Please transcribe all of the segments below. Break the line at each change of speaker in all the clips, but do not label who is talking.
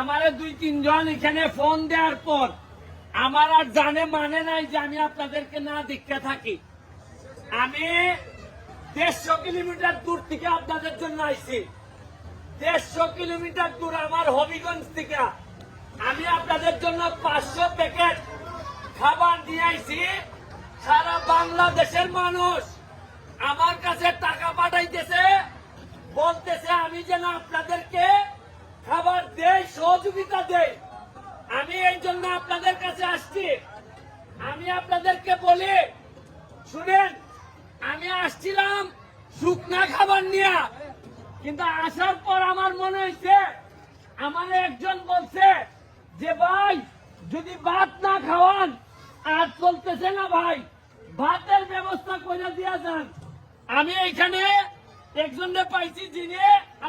আমারে 2-3 জন এখানে ফোন দেওয়ার পর আমার আর জানে মানে নাই যে আমি আপনাদেরকে না দেখতে থাকি। আমি 150 কিলোমিটার দূর থেকে আপনাদের জন্য আইছি। 150 কিলোমিটার দূর আমার হবিগঞ্জ থেকে আমি আপনাদের জন্য 500 প্যাকেট খাবার নিয়ে আইছি। সারা বাংলাদেশের মানুষ আমার কাছে টাকা পাঠাইতেছে, বলতেছে আমি যেন আপনাদেরকে খাবার দেই, সহযোগিতা দেই। আমি এই জন্য আপনাদের কাছে আসছি। আমি আপনাদেরকে বলি, শুনেন, আমি আসছিলাম শুকনা খাবার নিয়ে, কিন্তু আসার পর আমার মনে হয়েছে, আমার একজন বলছে যে ভাই যদি ভাত না খাওয়ান আর চলতেছে না ভাই, ভাতের ব্যবস্থা করে দিয়া যান। আমি এখানে একজনকে পাইছি, যিনি,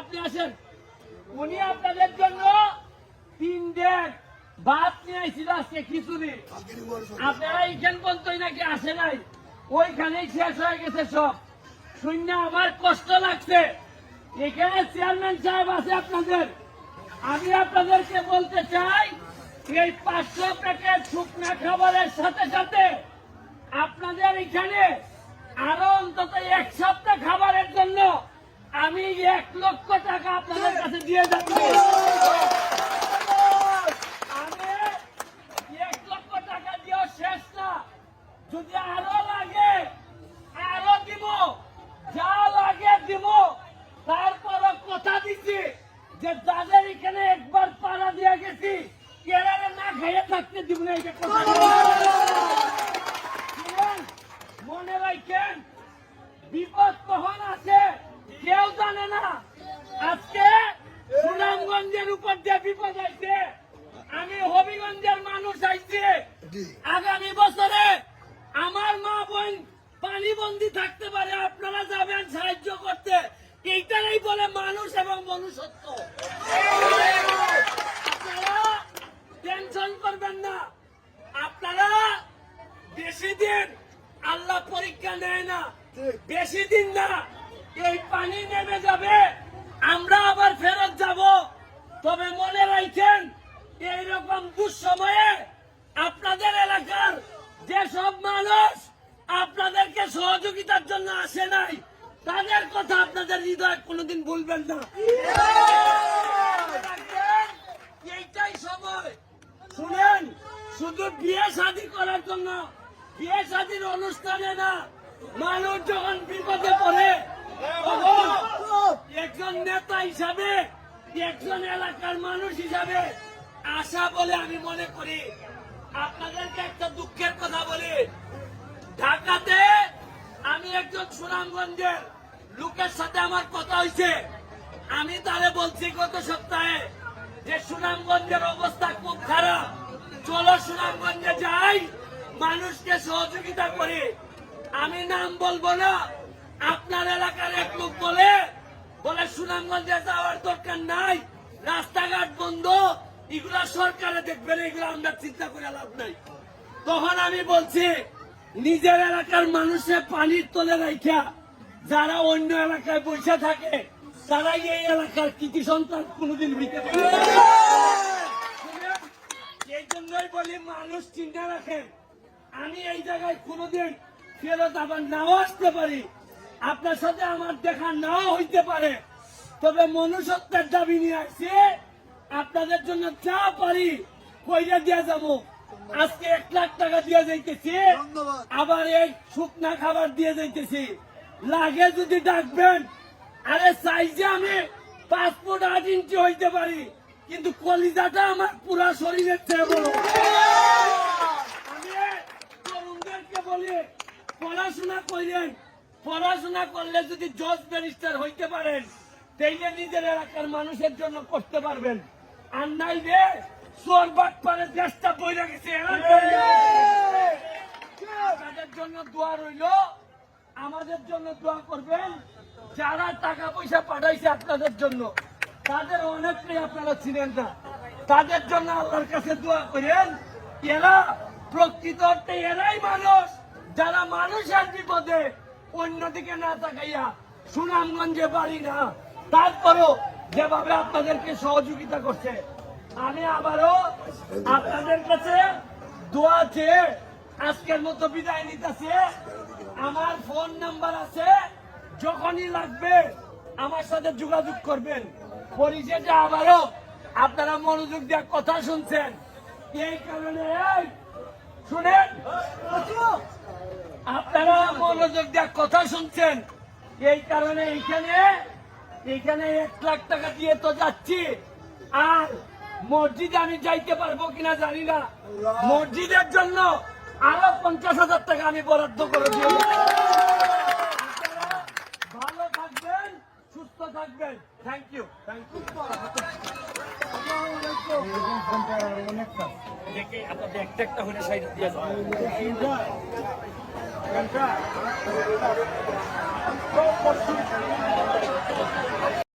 আপনি আসেন, উনি আপনাদের জন্য 3 দিন ভাত নিয়ে আইছিল আজকে খিচুড়ি। আপনারা এইখান পর্যন্তই নাকি আসে নাই, ওইখানেই শেষ হয়ে গেছে সব। শূন্য আমার কষ্ট লাগছে। এখানে চেয়ারম্যান সাহেব আছে আপনাদের। আমি আপনাদেরকে বলতে চাই, এই 500 প্যাকেট শুকনা খাবারের সাথে সাথে আপনাদের এখানে আরো অন্তত 1 সপ্তাহ খাবারের জন্য আমি 1 লক্ষ টাকা আপনাদের কাছে দিয়ে যাচ্ছি। আমি 1 লক্ষ টাকা দিয়েও শেষ না, যদি আরো লাগে আরো দিব, যা লাগে দিব। তারপরও কথা দিচ্ছি যে যাদের এখানে একবার পাড়া দিয়ে গেছি, কেরারে না খাইয়ে থাকতে দিব না। এটা কথা মনে রাখেন, বিপদ কখন আছে কেউ জানে না। আজকে সুনামগঞ্জের উপর যে বিপদ আইছে, আমি হবিগঞ্জের মানুষ আইছে। আগামী বছরে আমার মা বোন পানিবন্দী থাকতে পারে, আপনারা যাবেন সাহায্য করতে। এইটাই বলে মানুষ এবং মনুষ্যত্ব। আপনারা টেনশন করবেন না। আপনারা বেশি দিন আল্লাহ পরীক্ষা নেয় না, বেশি দিন না, এই পানি নেমে যাবে, আমরা আবার ফেরত যাব। তবে মনে রাখেন, এইরকম দুঃসময়ে আপনাদের এলাকার যেসব মানুষ আপনাদেরকে সহযোগিতার জন্য আসে নাই, তাদের কথা আপনাদের হৃদয় কোনোদিন ভুলবেন না। এইটাই সময়। শুনেন, শুধু বিয়ে শাদী করার জন্য, বিয়ে শাদীর অনুষ্ঠানে না, মানুষ যখন বিপদে পড়ে তখন একজন নেতা হিসাবে, একজন এলাকার মানুষ হিসাবে আশা বলে আমি মনে করি। আপনাদেরকে একটা দুঃখের কথা বলি, ঢাকাতে আমি একজন সুনামগঞ্জের লোকের সাথে আমার কথা হয়েছে। আমি তারে বলছি গত সপ্তাহে যে সুনামগঞ্জের অবস্থা খুব খারাপ, চলো সুনামগঞ্জে যাই, মানুষকে সহযোগিতা করি। আমি নাম বলবো না, আপনার এলাকার এক লোক বলে সুনামগঞ্জে যাওয়ার দরকার নাই, রাস্তাঘাট বন্ধ, এগুলা সরকারে দেখবেন, এগুলো আমরা চিন্তা করে লাভ নাই। তখন আমি বলছি, নিজের এলাকার মানুষের পানির তলে রাখা যারা অন্য এলাকায় বসে থাকে, তারা এই এলাকার কৃতি সন্তান কোনোদিন হইতে পারে। এই জন্যই বলি, মানুষ চিন্তা রাখেন। আমি এই জায়গায় কোনোদিন ফেরত আবার নাও আসতে পারি, আপনার সাথে আমার দেখা নাও হইতে পারে, তবে মনুষ্যত্বের দাবি নিয়ে আসছি। আপনাদের জন্য যা পারি কইরা দিয়ে যাব। আজকে 1 লাখ টাকা দিয়ে যাইতেছি, আবার এই শুকনা খাবার দিয়ে যাইতেছি। লাগে যদি ডাকবেন। আরে চাই যে আমি 5 ফুট 8 ইঞ্চি হইতে পারি, কিন্তু কলিজাটা আমার পুরা শরীরের চেয়ে বড়। আমি তরুণদেরকে বলি, পড়াশোনা করেন, পড়াশোনা করলে যদি জজ ব্যারিস্টার হইতে পারেন, তাইলে নিজের এলাকার মানুষের জন্য করতে পারবেন। আর নাই রে, চোর বাটপারে দেশটা বইরা গেছে। তাদের জন্য দোয়া রইল, আমাদের জন্য দোয়া করবেন। যারা টাকা পয়সা পাঠাইছে আপনাদের জন্য, তাদের অনেকটাই আপনারা ছিলেন না, তাদের জন্য আল্লাহর কাছে দোয়া করেন। এরা প্রকৃত অর্থে এরাই মানুষ, যারা মানুষের বিপদে অন্যদিকে না তাকাইয়া সুনামগঞ্জে বাড়ি না, তারপরও যেভাবে আপনাদেরকে সহযোগিতা করছে, আমি আবারও আপনাদের কাছে দোয়া চেয়ে আজকের মতো বিদায় নিতেছে। আমার ফোন নাম্বার আছে, যখনই লাগবে আমার সাথে যোগাযোগ করবেন। পরিশেষে আবারও আপনারা মনোযোগ দিয়ে কথা শুনছেন, এই কারণে শুনেন, আপনারা মনোযোগ দিয়ে কথা শুনছেন, এই কারণে এখানে 1 লাখ টাকা দিয়ে তো যাচ্ছি। আর মসজিদে আমি যাইতে পারবো কিনা জানি না, মসজিদের জন্য আরো 50,000 টাকা আমি বরাদ্দ করে দিই। ভালো থাকবেন, সুস্থ থাকবেন। Thank you. আপনাদের একটা হলে সাইড দিয়ে যান।